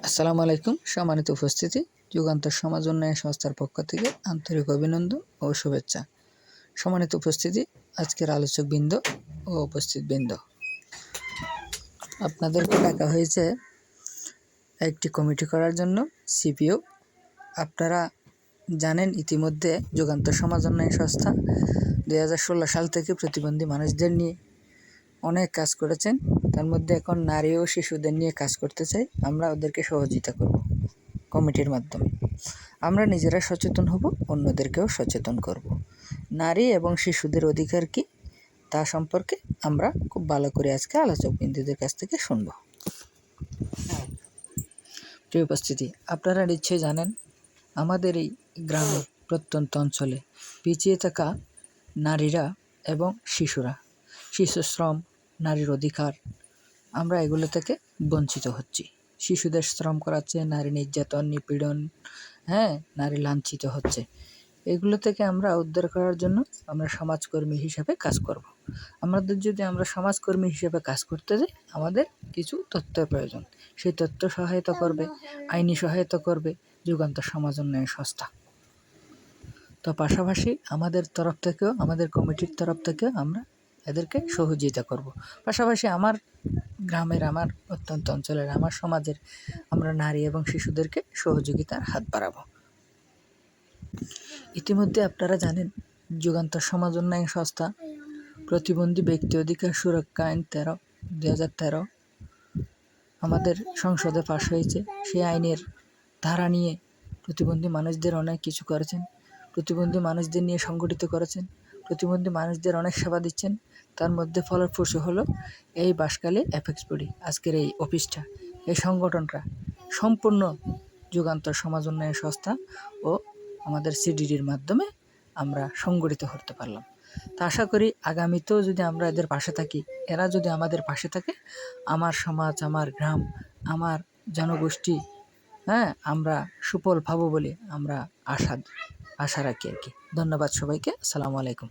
আসসালামু আলাইকুম। সম্মানিত উপস্থিতি, যুগান্তর সমাজ উন্নয়ন সংস্থার পক্ষ থেকে আন্তরিক অভিনন্দন ও শুভেচ্ছা। সম্মানিত উপস্থিতি, আজকের আলোচকবৃন্দ ও উপস্থিতবৃন্দ, আপনাদেরকে ডাকা হয়েছে একটি কমিটি করার জন্য, সিপিও। আপনারা জানেন ইতিমধ্যে যুগান্তর সমাজ উন্নয়ন সংস্থা 2016 সাল থেকে প্রতিবন্ধী মানুষদের নিয়ে অনেক কাজ করেছেন। তার মধ্যে এখন নারী ও শিশুদের নিয়ে কাজ করতে চাই। আমরা ওদেরকে সহযোগিতা করব কমিটির মাধ্যমে। আমরা নিজেরা সচেতন হব, অন্যদেরকেও সচেতন করব। নারী এবং শিশুদের অধিকার কী তা সম্পর্কে আমরা খুব ভালো করে আজকে আলোচকবৃন্দদের কাছ থেকে শুনব। প্রিয় উপস্থিতি, আপনারা নিশ্চয়ই জানেন আমাদের এই গ্রামে প্রত্যন্ত অঞ্চলে পিছিয়ে থাকা নারীরা এবং শিশুরা, শিশু শ্রম, নারীর অধিকার, আমরা এগুলো থেকে বঞ্চিত হচ্ছি। শিশুদের শ্রম করাচ্ছে, নারী নির্যাতন, নিপীড়ন, নারী লাঞ্ছিত হচ্ছে। এগুলো থেকে আমরা উদ্ধার করার জন্য আমরা সমাজকর্মী হিসেবে কাজ করব। আমরা সমাজকর্মী হিসেবে কাজ করতে যাই, আমাদের কিছু তথ্যের প্রয়োজন। সেই তথ্য সহায়তা করবে, আইনি সহায়তা করবে যুগান্তর সমাজ উন্নয়ন সংস্থা। তো পাশাপাশি আমাদের তরফ থেকেও, আমাদের কমিটির তরফ থেকেও আমরা এদেরকে সহযোগিতা করব। পাশাপাশি আমার গ্রামের, আমার অত্যন্ত অঞ্চলের, আমার সমাজের আমরা নারী এবং শিশুদেরকে সহযোগিতার হাত বাড়াবো। ইতিমধ্যে আপনারা জানেন যুগান্তর সমাজ উন্নয়ন সংস্থা প্রতিবন্ধী ব্যক্তি অধিকার সুরক্ষা আইন 2013 আমাদের সংসদে পাশ হয়েছে। সেই আইনের ধারা নিয়ে প্রতিবন্ধী মানুষদের অনেক কিছু করেছেন, প্রতিবন্ধী মানুষদের নিয়ে সংগঠিত করেছেন, প্রতিবন্ধী মানুষদের অনেক সেবা দিচ্ছেন। তার মধ্যে ফলপ্রসূ হলো এই বাঁশখালী অ্যাপেক্স বডি, আজকের এই অফিসটা, এই সংগঠনটা সম্পূর্ণ যুগান্তর সমাজ উন্নয়ন সংস্থা ও আমাদের সিডিডির মাধ্যমে আমরা সংগঠিত করতে পারলাম। তা আশা করি আগামীতেও যদি আমরা এদের পাশে থাকি, এরা যদি আমাদের পাশে থাকে, আমার সমাজ, আমার গ্রাম, আমার জনগোষ্ঠী আমরা সুফল পাবো বলে আমরা আশা রাখি আর কি। ধন্যবাদ সবাইকে। আসসালামু আলাইকুম।